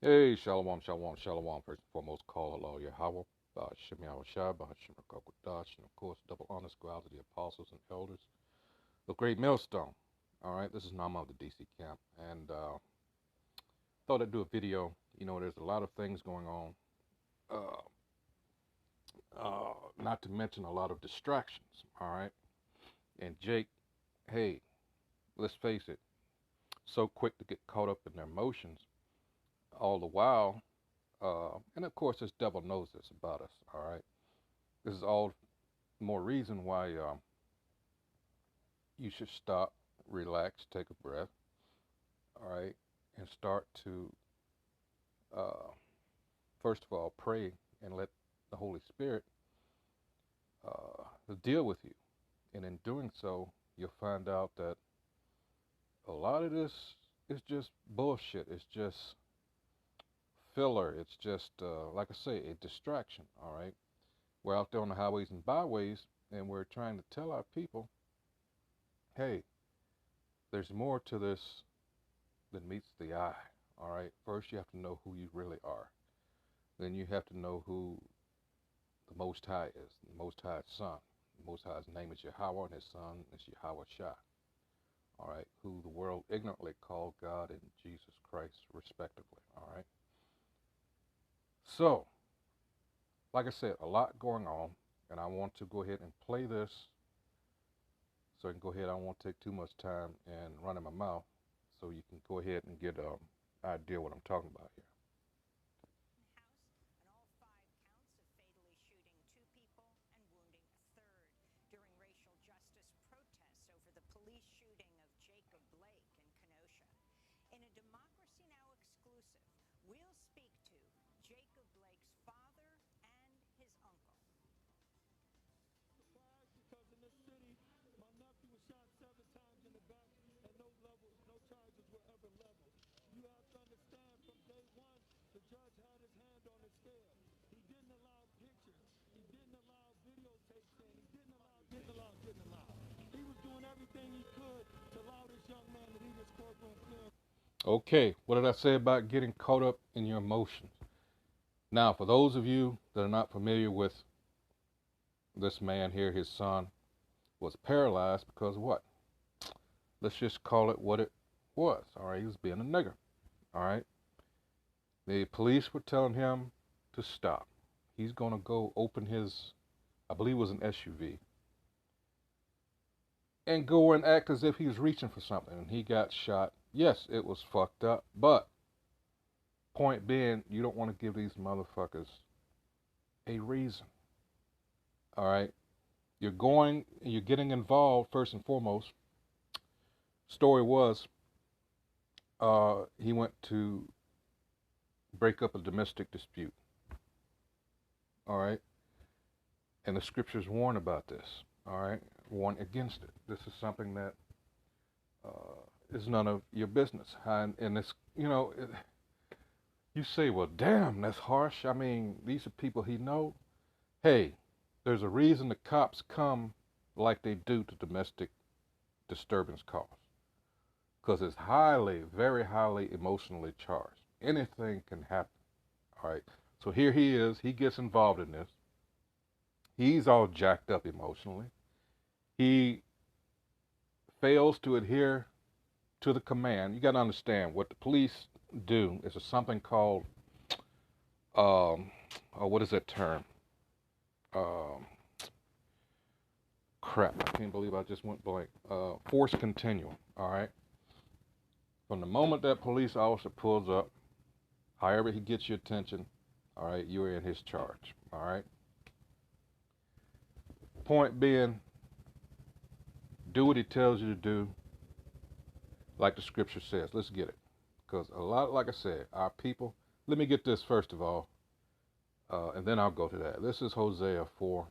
Hey, shalom, shalom, shalom. First and foremost, call Allah Yahweh, Shem Yahweh Shai, Bahashim Rakokodash, and of course, double honors go out to the apostles and elders, the great millstone. All right, this is Nama of the DC camp, and thought I'd do a video. You know, there's a lot of things going on, uh, not to mention a lot of distractions. All right, and Jake, hey, let's face it, so quick to get caught up in their emotions, all the while, and of course, this devil knows this about us. All right, this is all more reason why you should stop, relax, take a breath, all right, and start to, uh, first of all, pray and let the Holy Spirit deal with you. And in doing so, you'll find out that a lot of this is just bullshit. It's just filler. It's just, like I say, a distraction, all right? We're out there on the highways and byways, and we're trying to tell our people, hey, there's more to this than meets the eye. All right. First, you have to know who you really are. Then you have to know who the Most High is, the Most High's Son. The Most High's name is Yahweh, and His Son is Yahweh Shai. All right. Who the world ignorantly called God and Jesus Christ, respectively. All right. So, like I said, a lot going on, and I want to go ahead and play this. So I can go ahead. I don't want to take too much time and run in my mouth, so you can go ahead and get an idea what I'm talking about here. Okay, what did I say about getting caught up in your emotions? Now, for those of you that are not familiar with this man here, his son was paralyzed because of what? Let's just call it what it was. All right, he was being a nigger. All right, the police were telling him to stop. He's going to go open his, I believe it was an SUV, and go and act as if he was reaching for something, and he got shot. Yes, it was fucked up, but point being, you don't want to give these motherfuckers a reason. All right, you're getting involved first and foremost. Story was, he went to break up a domestic dispute. All right, and the scriptures warn about this. All right, warn against it. This is something that is none of your business. And it's, you say, well, damn, that's harsh. I mean, these are people he know. Hey, there's a reason the cops come like they do to domestic disturbance calls, because it's highly, very highly emotionally charged. Anything can happen. All right. So here he is. He gets involved in this. He's all jacked up emotionally. He fails to adhere to the command. You got to understand what the police do is something called, what is that term? Um, Crap, I can't believe I just went blank. Force continuum. All right. From the moment that police officer pulls up, however he gets your attention, all right, you are in his charge. All right. Point being, do what he tells you to do, like the scripture says. Let's get it. Because a lot, like I said, our people, let me get this first of all, and then I'll go to that. This is Hosea 4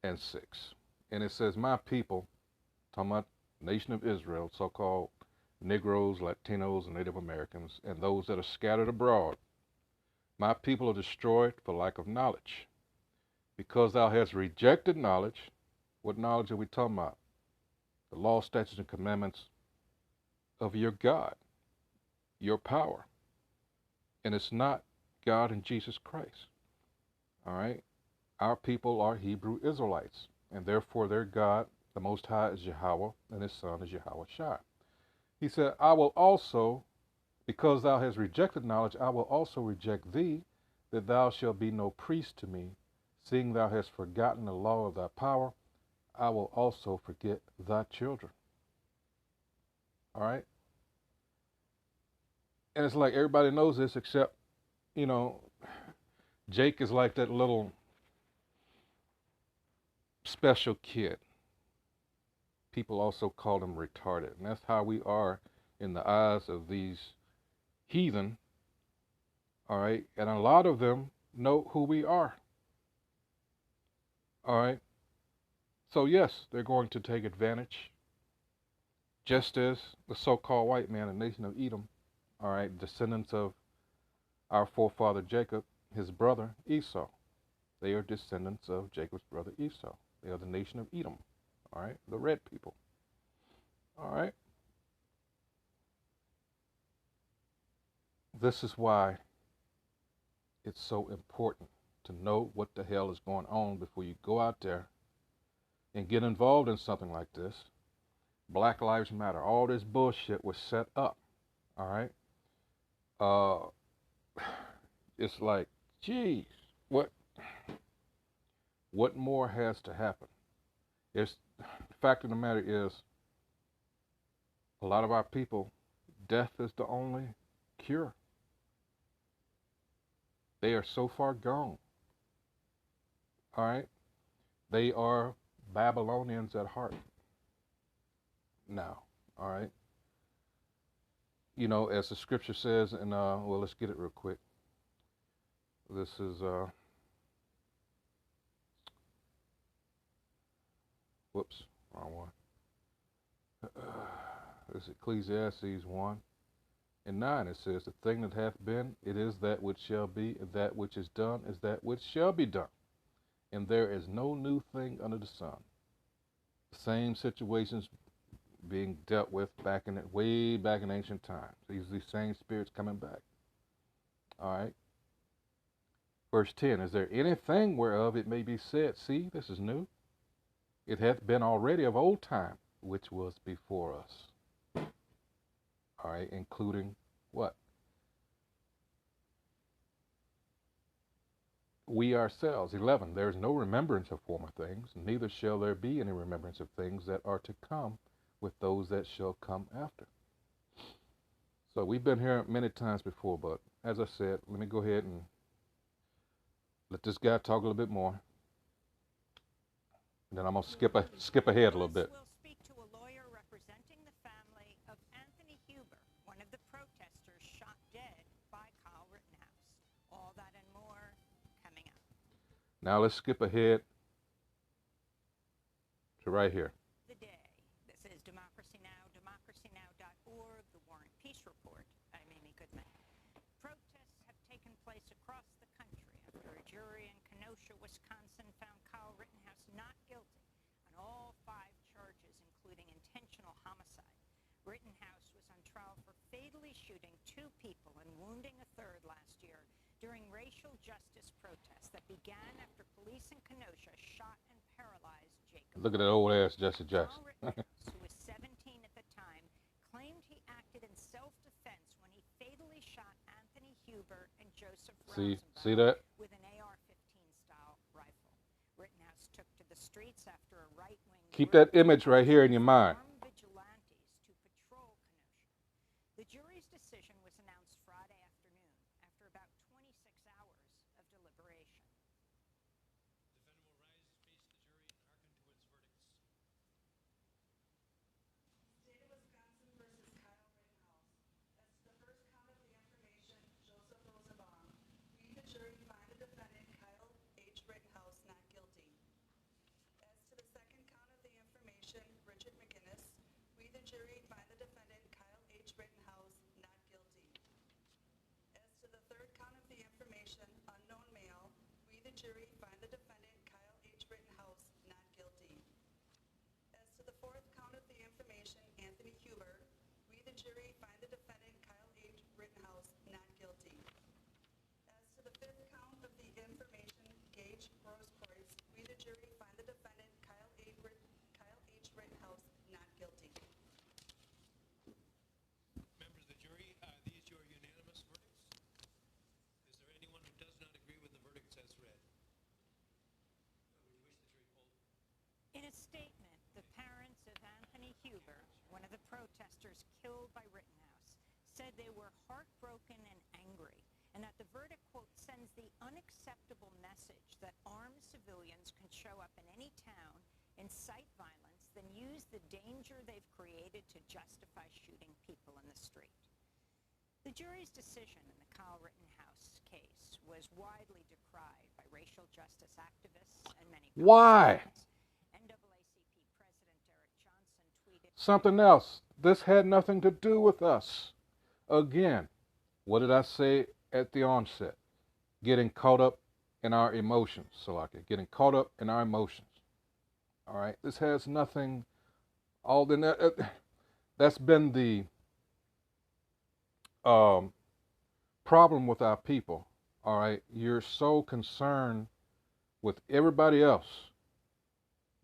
and 6. And it says, my people, talking about nation of Israel, so-called Negroes, Latinos, and Native Americans, and those that are scattered abroad, my people are destroyed for lack of knowledge. Because thou hast rejected knowledge. What knowledge are we talking about? The law, statutes, and commandments of your God, your power. And it's not God and Jesus Christ. All right? Our people are Hebrew Israelites, and therefore their God, the Most High, is Yahweh, and his Son is Yahweh Shai. He said, I will also, because thou hast rejected knowledge, I will also reject thee, that thou shalt be no priest to me. Seeing thou hast forgotten the law of thy power, I will also forget thy children. All right? And it's like everybody knows this except, you know, Jake is like that little special kid. People also call him retarded. And that's how we are in the eyes of these heathen. All right? And a lot of them know who we are. All right? So, yes, they're going to take advantage, just as the so-called white man, the nation of Edom, all right, descendants of our forefather Jacob, his brother Esau. They are descendants of Jacob's brother Esau. They are the nation of Edom, all right, the red people, all right. This is why it's so important to know what the hell is going on before you go out there and get involved in something like this. Black Lives Matter, all this bullshit was set up, all right. It's like, geez, what more has to happen? The fact of the matter is, a lot of our people, death is the only cure. They are so far gone. All right? They are Babylonians at heart now. All right? You know, as the scripture says, and well, let's get it real quick. This is, whoops, wrong one. This is Ecclesiastes 1 and 9. It says, the thing that hath been, it is that which shall be, and that which is done is that which shall be done. And there is no new thing under the sun. The same situations being dealt with way back in ancient times. These same spirits coming back. All right. Verse 10, is there anything whereof it may be said, see, this is new? It hath been already of old time, which was before us. All right, including what? We ourselves. 11, there is no remembrance of former things, neither shall there be any remembrance of things that are to come with those that shall come after. So we've been here many times before, but as I said, let me go ahead and let this guy talk a little bit more. And then I'm going to skip ahead a little bit. We'll speak to a lawyer representing the family of Anthony Huber, one of the protesters shot dead by Kyle Rittenhouse. All that and more coming up. Now let's skip ahead to right here. The day. This is Democracy Now!, democracynow.org, the War and Peace Report. I'm Amy Goodman. Protests have taken place across the country after a jury in Kenosha, Wisconsin found Kyle Rittenhouse not guilty on all 5 charges, including intentional homicide. Rittenhouse was on trial for fatally shooting 2 people and wounding a third last year during racial justice protests that began after police in Kenosha shot and paralyzed Jacob. Look at that old ass Jesse Jackson. Rittenhouse, who was 17 at the time, claimed he acted in self-defense when he fatally shot Anthony Huber and Joseph See that? with an AR-15 style rifle. Rittenhouse took to the streets after a right-wing Keep that image right here in your mind. vigilantes to patrol Kenosha. The jury's decision was announced Friday afternoon after about 26 hours of deliberation. State of Wisconsin versus Kyle Rittenhouse. As to the first count of the information, Joseph Rosenbaum. We, the jury, find the defendant Kyle H. Rittenhouse not guilty. As to the second count of the information, Richard McGinnis. We, the jury, find the defendant Kyle H. Rittenhouse not guilty. As to the third count of the information, unknown male. We, the jury, find the defendant Kyle H. Rittenhouse not guilty. As to the fourth count of the information, Anthony Huber, we, the jury, find the defendant Kyle H. Rittenhouse not guilty. said they were heartbroken and angry, and that the verdict, quote, sends the unacceptable message that armed civilians can show up in any town, incite violence, then use the danger they've created to justify shooting people in the street. The jury's decision in the Kyle Rittenhouse case was widely decried by racial justice activists and many Why? Republicans. NAACP President Derek Johnson tweeted, Something else. This had nothing to do with us. Again, what did I say at the onset? Getting caught up in our emotions, Salaka. Getting caught up in our emotions. All right? This has nothing. That's been the problem with our people. All right? You're so concerned with everybody else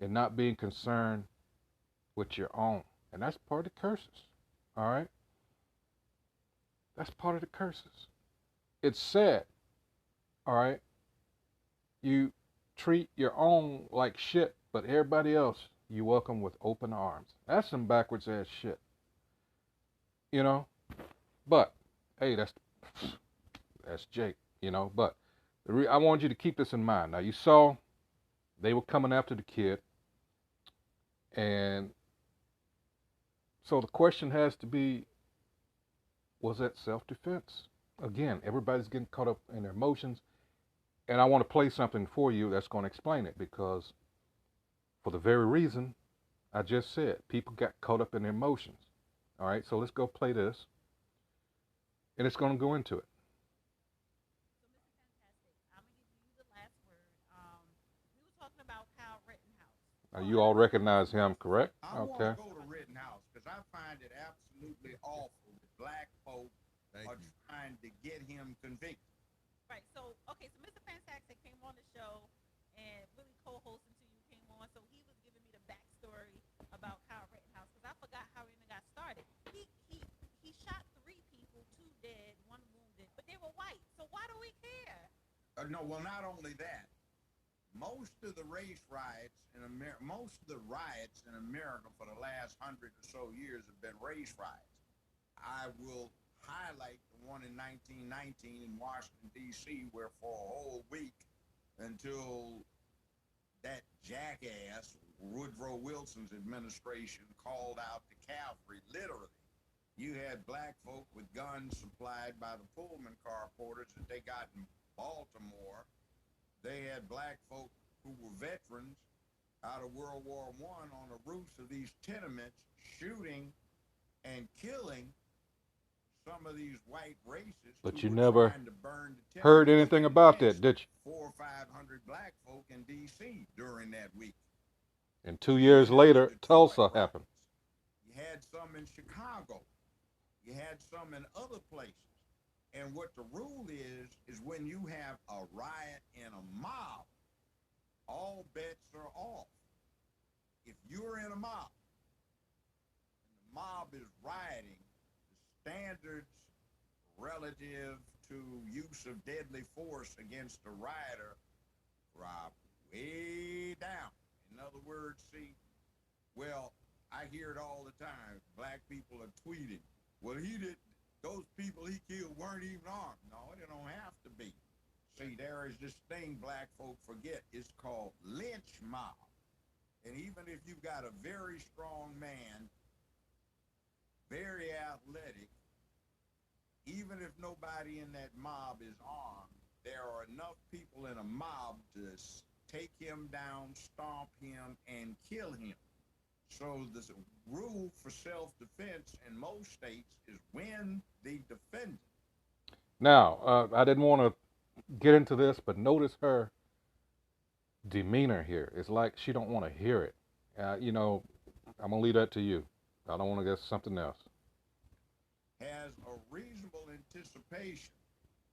and not being concerned with your own. And that's part of the curses. All right? That's part of the curses. It's sad. All right? You treat your own like shit, but everybody else you welcome with open arms. That's some backwards ass shit. You know? But, hey, that's Jake, you know? But I want you to keep this in mind. Now, you saw they were coming after the kid. And so the question has to be, was that self-defense? Again, everybody's getting caught up in their emotions. And I want to play something for you that's going to explain it, because for the very reason I just said, people got caught up in their emotions. All right, so let's go play this. And it's going to go into it. Now, you all recognize him, correct? I want to go to Rittenhouse because I find it absolutely awful that black folk are trying to get him convicted. Right. So, okay. So Mr. Fantastic came on the show and really co-hosted until you came on. So he was giving me the backstory about Kyle Rittenhouse because I forgot how he even got started. He shot 3 people, 2 dead, 1 wounded, but they were white. So why do we care? No, well, not only that. Most of the race riots in America, most of the riots in America for the last 100 or so years have been race riots. I will highlight the one in 1919 in Washington, D.C., where for a whole week until that jackass Woodrow Wilson's administration called out the cavalry, literally. You had black folk with guns supplied by the Pullman car porters that they got in Baltimore. They had black folk who were veterans out of World War I on the roofs of these tenements shooting and killing some of these white racists. But who you were never trying to burn the heard tenements anything and about lynched that, did you? 400 or 500 black folk in D.C. during that week. And 2 years later, Tulsa happened. You had some in Chicago. You had some in other places. And what the rule is when you have a riot and a mob, all bets are off. If you're in a mob, and the mob is rioting, the standards relative to use of deadly force against a rioter drop way down. In other words, I hear it all the time. Black people are tweeting, well, those people he killed weren't even armed. No, they don't have to be. See, there is this thing black folk forget. It's called lynch mob. And even if you've got a very strong man, very athletic, even if nobody in that mob is armed, there are enough people in a mob to take him down, stomp him, and kill him. So the rule for self-defense in most states is when the defendant. Now, I didn't want to get into this, but notice her demeanor here. It's like she don't want to hear it. I'm going to leave that to you. I don't want to get something else. Has a reasonable anticipation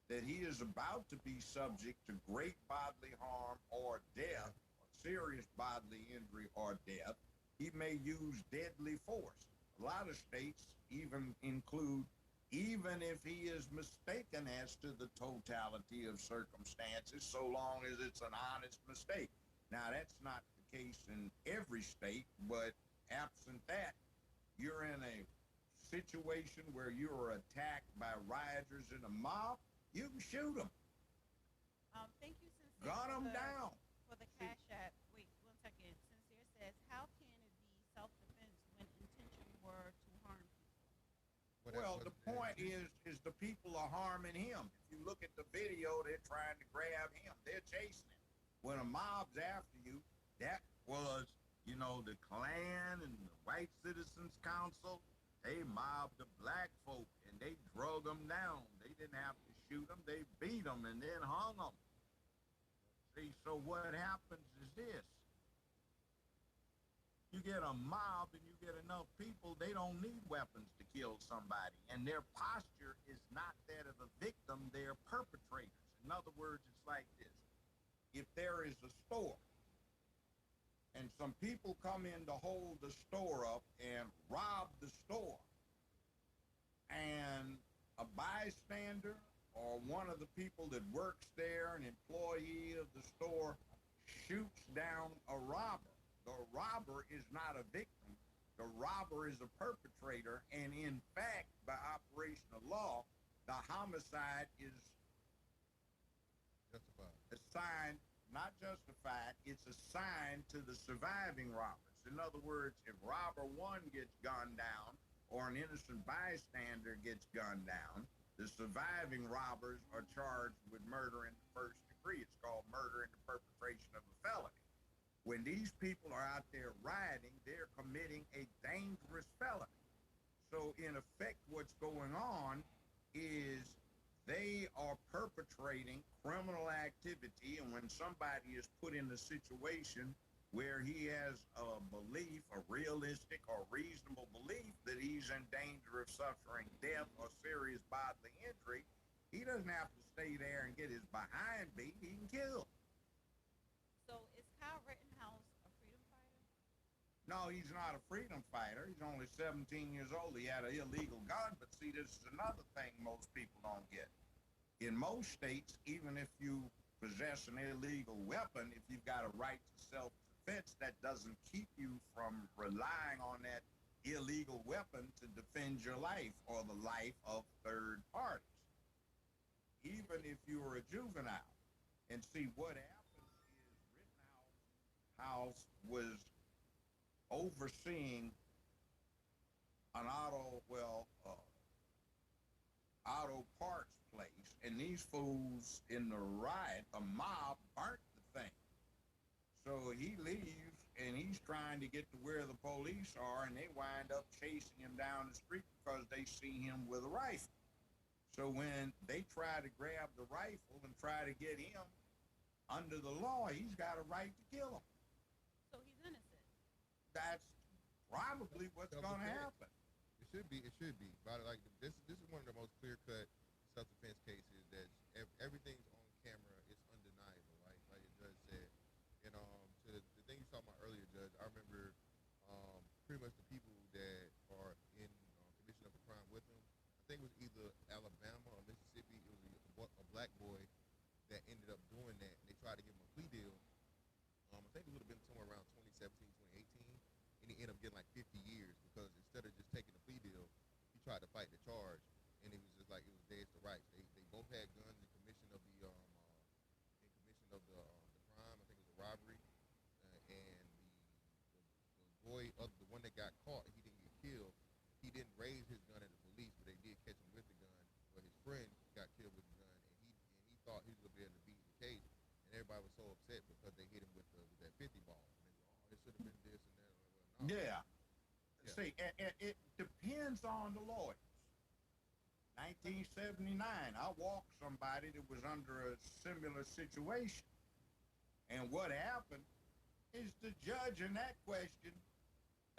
that he is about to be subject to great bodily harm or death, or serious bodily injury or death, he may use deadly force. A lot of states even include, even if he is mistaken as to the totality of circumstances, so long as it's an honest mistake. Now, that's not the case in every state, but absent that, you're in a situation where you are attacked by rioters in a mob, you can shoot them. Thank you, Sincere, Gun them for down. the Cash App. Wait, 1 second. Sincere says, how can it be self-defense when intention were to harm people? Well, the point is the people are harming him. If you look at the video, they're trying to grab him. They're chasing him. When a mob's after you, that was, the Klan and the White Citizens Council. They mobbed the black folk and they drug them down. They didn't have to shoot them. They beat them and then hung them. See, so what happens is this. You get a mob and you get enough people, they don't need weapons to kill somebody. And their posture is not that of a victim, they're perpetrators. In other words, it's like this. If there is a store and some people come in to hold the store up and rob the store, and a bystander or one of the people that works there, an employee of the store, shoots down a robber. The robber is not a victim. The robber is a perpetrator, and in fact, by operation of law, the homicide is justified. Assigned, not justified, it's assigned to the surviving robbers. In other words, if robber one gets gunned down or an innocent bystander gets gunned down, the surviving robbers are charged with murder in the first degree. It's called murder in the perpetration of a felony. When these people are out there rioting, they're committing a dangerous felony. So in effect, what's going on is they are perpetrating criminal activity, and when somebody is put in a situation where he has a belief, a realistic or reasonable belief that he's in danger of suffering death or serious bodily injury, he doesn't have to stay there and get his behind beat. He can kill. So is Kyle Rittenhouse a freedom fighter? No, he's not a freedom fighter. He's only 17 years old. He had an illegal gun, but see, this is another thing most people don't get. In most states, even if you possess an illegal weapon, if you've got a right to self-defense, that doesn't keep you from relying on that illegal weapon to defend your life or the life of third parties, even if you were a juvenile. And see, what happens is Rittenhouse was overseeing an auto parts place, and these fools in the riot, a mob, burnt the thing. So he leaves, and he's trying to get to where the police are, and they wind up chasing him down the street because they see him with a rifle. So when they try to grab the rifle and try to get him under the law, he's got a right to kill him. So he's innocent. That's probably what's going to happen. It should be. But like this is one of the most clear-cut self-defense cases that everything's on camera. It's undeniable, right? Like the judge said. And to the thing you talked about earlier, Judge, I remember pretty much the people that are in commission of the crime with him. I think it was either Alabama or Mississippi. It was a black boy that ended up doing that, and they tried to give him a plea deal. I think it would have been somewhere around 2017, 2018, and he ended up getting like 50 years because instead of just taking the plea deal, he tried to fight the charge, and it was just like it was days to rights. They both had guns in commission of the crime. I think it was a robbery, and the boy, the one that got caught, he didn't get killed. He didn't raise his gun at the police, but they did catch him with the gun. But his friend got killed with the gun, and he thought he was gonna be able to beat the case. And everybody was so upset because they hit him with that 50 ball. And they go, oh, it should have been this and that. Well, no. Yeah. See, it depends on the lawyers. 1979, I walked somebody that was under a similar situation. And what happened is the judge in that question,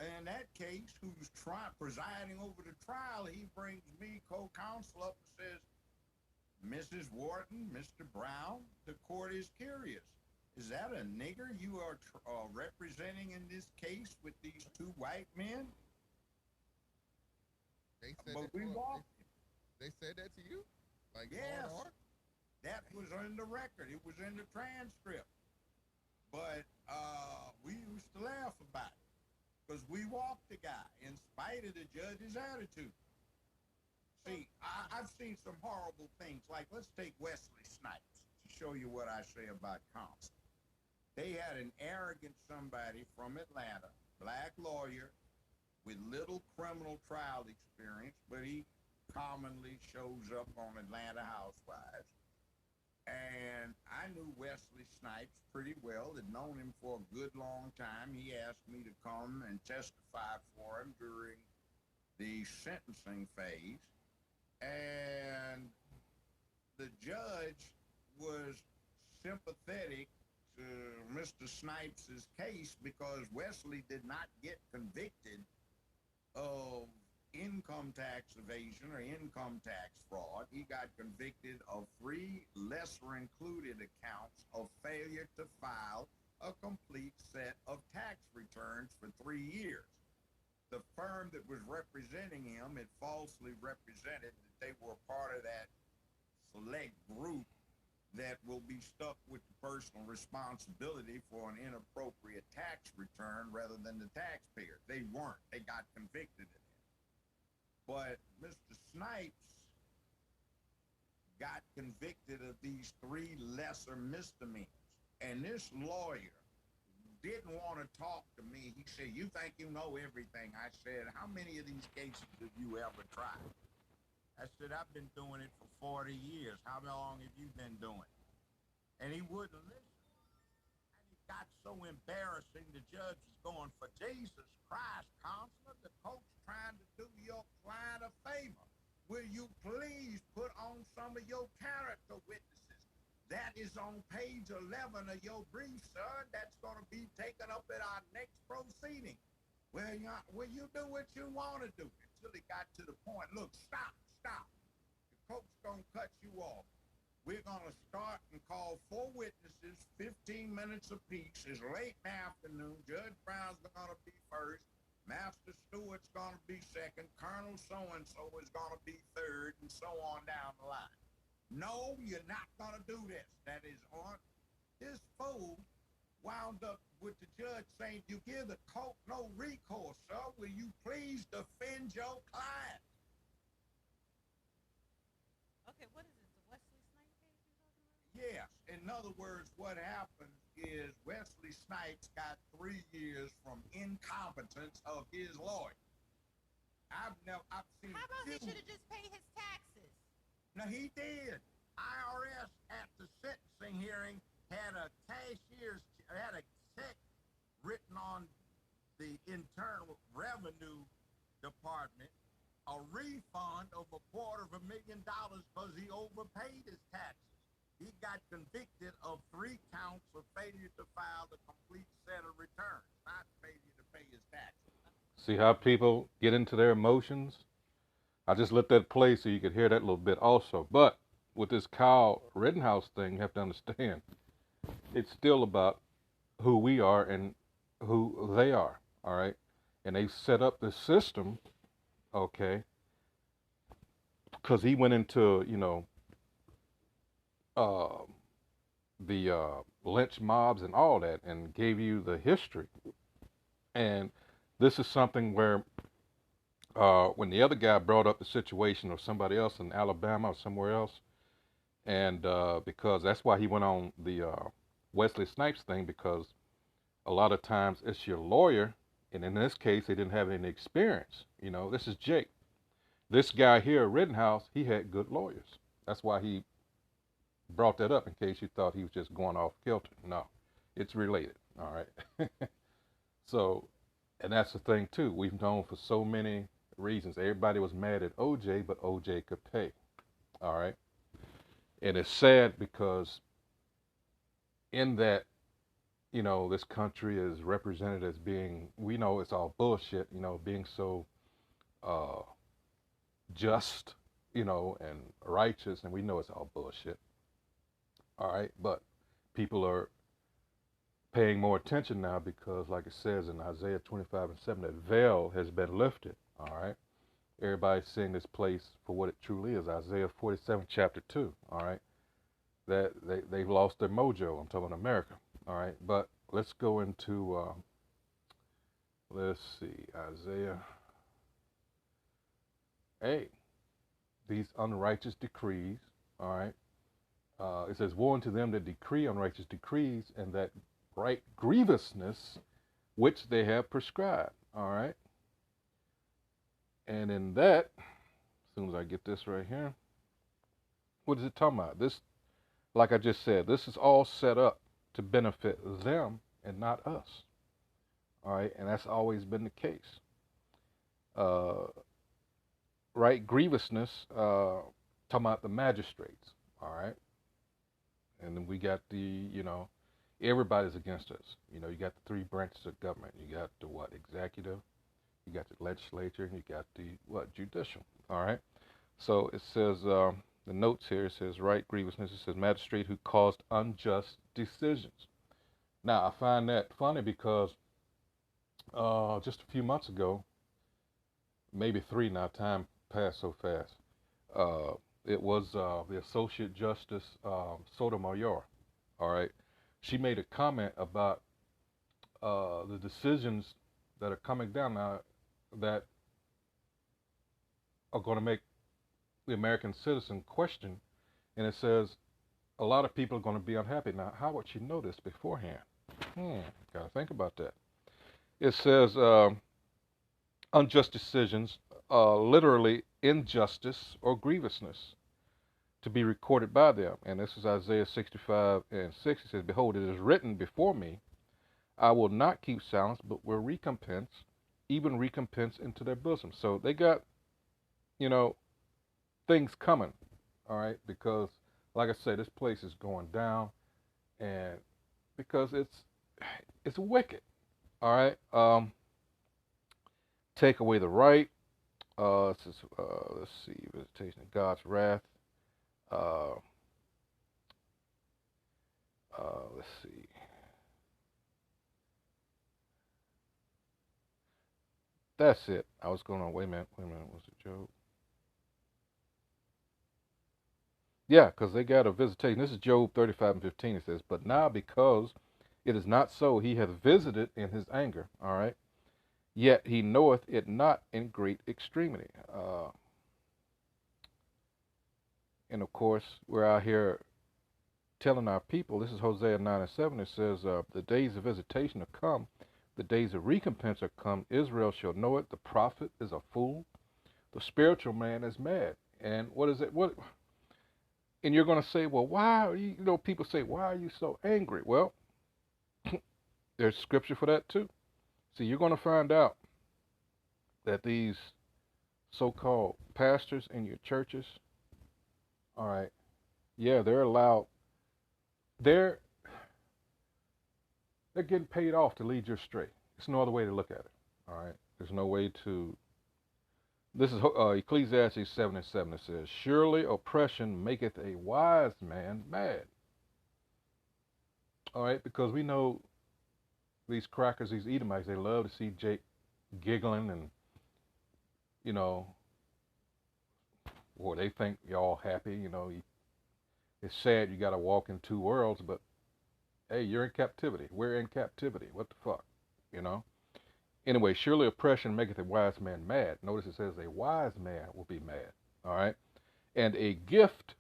in that case, who's presiding over the trial, he brings me, co-counsel, up and says, Mrs. Wharton, Mr. Brown, the court is curious. Is that a nigger you are representing in this case with these two white men? They said But we walked. They said that to you? Like, yes, that was in the record. It was in the transcript. But we used to laugh about it. because we walked the guy in spite of the judge's attitude. See, I've seen some horrible things. Like, let's take Wesley Snipes to show you what I say about Concerneth. They had an arrogant somebody from Atlanta, black lawyer with little criminal trial experience, but he commonly shows up on Atlanta Housewives. And I knew Wesley Snipes pretty well, had known him for a good long time. He asked me to come and testify for him during the sentencing phase. And the judge was sympathetic to Mr. Snipes' case because Wesley did not get convicted of income tax evasion or income tax fraud. He got convicted of 3 lesser included accounts of failure to file a complete set of tax returns for 3 years. The firm that was representing him had falsely represented that they were part of that select group that will be stuck with the personal responsibility for an inappropriate tax return rather than the taxpayer. They weren't. They got convicted of it. But Mr. Snipes got convicted of these 3 lesser misdemeanors. And this lawyer didn't want to talk to me. He said, "You think you know everything?" I said, "How many of these cases have you ever tried?" I said, "I've been doing it for 40 years. How long have you been doing it?" And he wouldn't listen. And it got so embarrassing, the judge was going, "For Jesus Christ, Counselor, the court's trying to do your client a favor. Will you please put on some of your character witnesses? That is on page 11 of your brief, sir. That's going to be taken up at our next proceeding. Well, you do what you want to do." Until it got to the point, "Look, stop. The court's going to cut you off. We're going to start and call 4 witnesses, 15 minutes apiece. It's late in the afternoon. Judge Brown's going to be first. Master Stewart's going to be second. Colonel so-and-so is going to be third, and so on down the line. No, you're not going to do this." That is on. This fool wound up with the judge saying, "You give the court no recourse, sir. Will you please defend your client?" Okay, what is it? The Wesley Snipes case you're talking about? Yes. In other words, what happened is Wesley Snipes got 3 years from incompetence of his lawyer. I've seen. How about he should have just paid his taxes? No, he did. IRS at the sentencing hearing had a check written on the Internal Revenue Department, a refund of $250,000 because he overpaid his taxes. He got convicted of 3 counts of failure to file the complete set of returns, not failure to pay his taxes. See how people get into their emotions? I just let that play so you could hear that little bit also. But with this Kyle Rittenhouse thing, you have to understand, it's still about who we are and who they are, all right? And they set up the system, okay, because he went into, the lynch mobs and all that and gave you the history. And this is something where when the other guy brought up the situation of somebody else in Alabama or somewhere else, and because that's why he went on the Wesley Snipes thing, because a lot of times it's your lawyer, and in this case, they didn't have any experience. This is Jake. This guy here, Rittenhouse, he had good lawyers. That's why he brought that up, in case you thought he was just going off kilter. No, it's related, all right? So, and that's the thing, too. We've known for so many reasons. Everybody was mad at OJ, but OJ could pay, all right? And it's sad because in that, this country is represented as being, we know it's all bullshit, being so just, and righteous, and we know it's all bullshit. All right, but people are paying more attention now because, like it says in Isaiah 25:7, that veil has been lifted. All right, everybody's seeing this place for what it truly is. Isaiah 47, chapter 2. All right, that they've lost their mojo. I'm talking America. All right, but let's go into Let's see, Isaiah. Hey, these unrighteous decrees, all right. It says, woe unto them that decree unrighteous decrees and that right grievousness which they have prescribed, all right. And in that, as soon as I get this right here, what is it talking about? This, like I just said, this is all set up to benefit them and not us, all right. And that's always been the case. Right grievousness, talking about the magistrates, all right. And then we got the, everybody's against us. You got the three branches of government. You got the what, executive, you got the legislature, and you got the what, judicial. All right. So it says, the notes here, it says right grievousness. It says magistrate who caused unjust decisions. Now I find that funny because just a few months ago, maybe three now, time passed so fast. It was the Associate Justice Sotomayor. All right, she made a comment about the decisions that are coming down now that are going to make the American citizen question, and it says a lot of people are going to be unhappy. Now, how would she know this beforehand? Gotta think about that. It says unjust decisions, literally injustice or grievousness, to be recorded by them. And this is Isaiah 65 and 6. It says, behold, it is written before me, I will not keep silence, but will recompense, even recompense into their bosom. So they got, things coming, all right? Because, like I said, this place is going down, and because it's wicked, all right? Take away the right. Let's see, visitation of God's wrath. Let's see. That's it. I was going on. Wait a minute. Was it Job? Yeah, because they got a visitation. This is Job 35 and 15. It says, but now because it is not so, he hath visited in his anger. All right. Yet he knoweth it not in great extremity. And of course, we're out here telling our people, this is Hosea 9 and 7, it says, the days of visitation are come, the days of recompense are come, Israel shall know it, the prophet is a fool, the spiritual man is mad. And what is it? And you're going to say, well, why are you, people say, why are you so angry? Well, there's scripture for that too. See, you're going to find out that these so-called pastors in your churches, all right, yeah, they're allowed, they're getting paid off to lead you astray. There's no other way to look at it, all right? There's no way to, this is Ecclesiastes 7 and 7. It says, surely oppression maketh a wise man mad. All right, because we know these crackers, these Edomites, they love to see Jake giggling and, or they think y'all happy, it's sad you got to walk in two worlds, but hey, you're in captivity. We're in captivity. What the fuck, Anyway, surely oppression maketh a wise man mad. Notice it says a wise man will be mad, all right? And a gift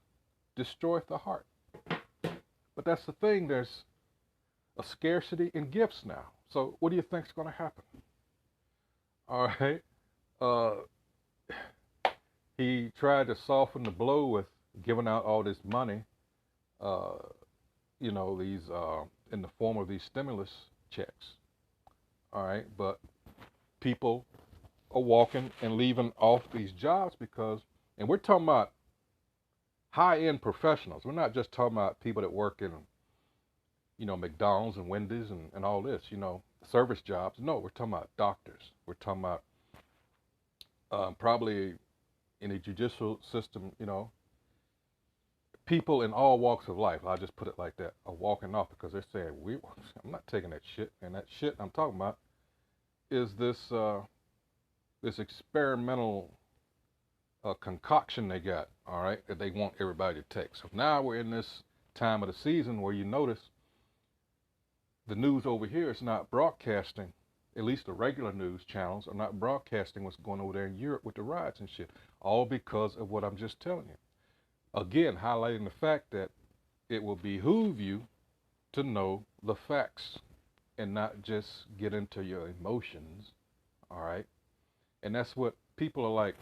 destroyeth the heart. But that's the thing, there's a scarcity in gifts now. So what do you think's going to happen? All right. He tried to soften the blow with giving out all this money, these in the form of these stimulus checks. All right, but people are walking and leaving off these jobs because, and we're talking about high-end professionals. We're not just talking about people that work in, McDonald's and Wendy's and all this, service jobs. No, we're talking about doctors. We're talking about probably in the judicial system, people in all walks of life, I'll just put it like that, are walking off because they're saying, I'm not taking that shit. And that shit I'm talking about is this this experimental concoction they got, all right, that they want everybody to take. So now we're in this time of the season where you notice the news over here is not broadcasting at least the regular news channels, are not broadcasting what's going over there in Europe with the riots and shit. All because of what I'm just telling you. Again, highlighting the fact that it will behoove you to know the facts and not just get into your emotions, all right? And that's what people are like,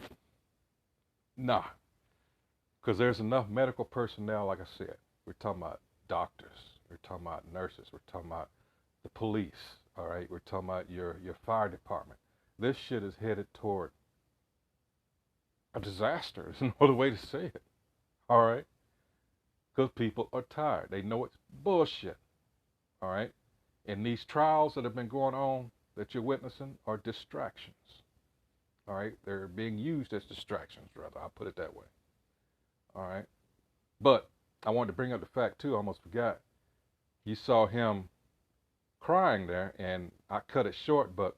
nah, because there's enough medical personnel, like I said. We're talking about doctors, we're talking about nurses, we're talking about the police, all right? We're talking about your fire department. This shit is headed toward a disaster, is no other way to say it, all right? Because people are tired. They know it's bullshit, all right? And these trials that have been going on that you're witnessing are distractions, all right? They're being used as distractions, rather. I'll put it that way, all right? But I wanted to bring up the fact, too, I almost forgot. You saw him crying there, and I cut it short, but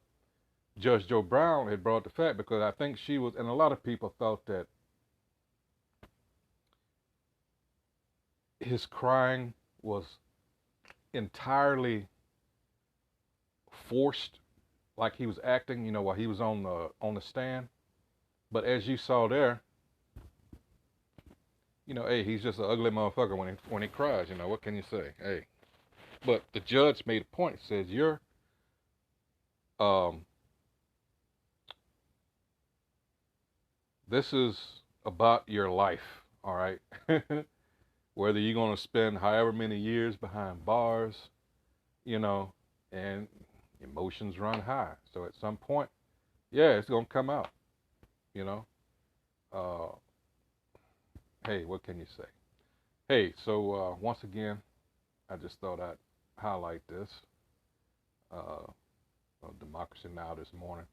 Judge Joe Brown had brought the fact because I think she was, and a lot of people thought that his crying was entirely forced, like he was acting, you know, while he was on the stand. But as you saw there, you know, hey, he's just an ugly motherfucker when he cries. You know, what can you say? Hey, but the judge made a point. Says you're this is about your life, all right? Whether you're going to spend however many years behind bars, you know, and emotions run high. So at some point, yeah, it's going to come out, you know. Hey, what can you say? Hey, so once again, I just thought I'd highlight this. On Democracy Now! This morning.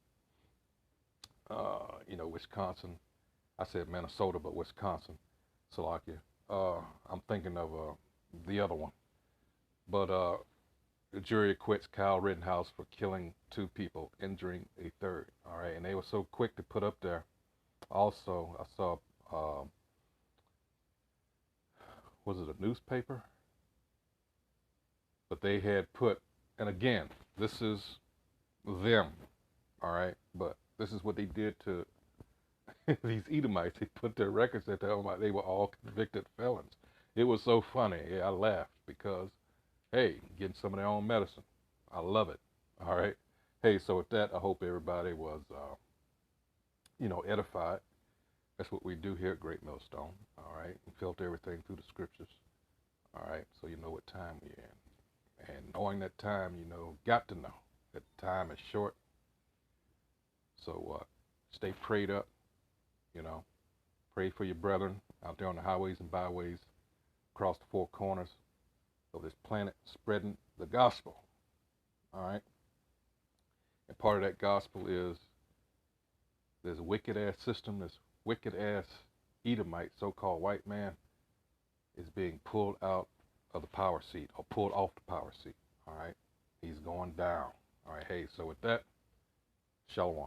You know, Wisconsin. I said Minnesota, but Wisconsin. Slovakia. I'm thinking of the other one. But the jury acquits Kyle Rittenhouse for killing 2 people, injuring a 3rd. All right, and they were so quick to put up there. Also, I saw, was it a newspaper? But they had put, and again, this is them, all right? But this is what they did to these Edomites. They put their records at they were all convicted felons. It was so funny. Yeah, I laughed because, hey, getting some of their own medicine. I love it, all right? Hey, so with that, I hope everybody was, you know, edified. That's what we do here at Great Millstone, all right? We filter everything through the scriptures, all right? So you know what time we're in. And knowing that time, you know, got to know that time is short. So stay prayed up, you know. Pray for your brethren out there on the highways and byways across the 4 corners of this planet, spreading the gospel, all right? And part of that gospel is there's a wicked-ass system, this wicked-ass Edomite, so-called white man, is being pulled out of the power seat, or pulled off the power seat, all right? He's going down, all right? Hey, so with that, shalom.